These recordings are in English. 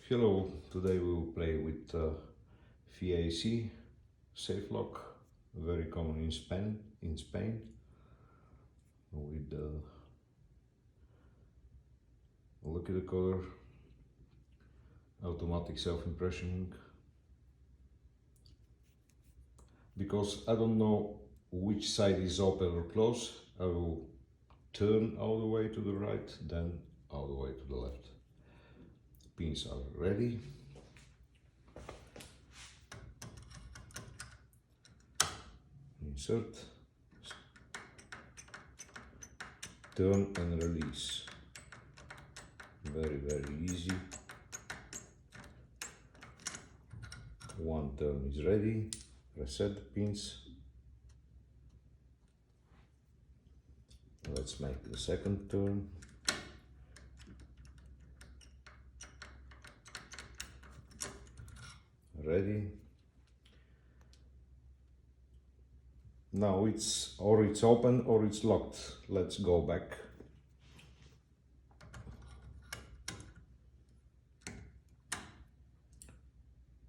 Hello, today we will play with FAC safe lock, very common in Spain, with Lucky Decoder, automatic self-impressioning. Because I don't know which side is open or closed, I will turn all the way to the right, then all the way to the left. Pins are ready. Insert, turn and release. Very easy. One turn is ready. Reset the pins. Let's make the second turn. Ready. Now it's open or it's locked. Let's go back.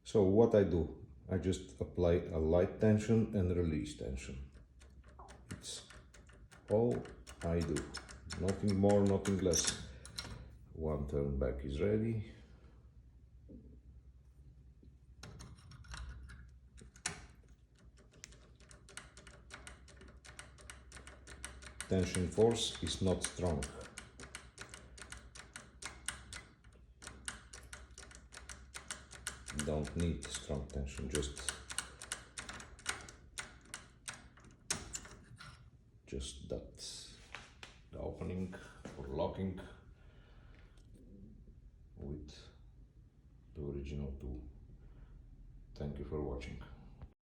So what I do, I just apply a light tension and release tension. It's all I do. Nothing more, nothing less. One turn back is ready. Tension force is not strong. Don't need strong tension, just that, the opening for locking with the original tool. Thank you for watching.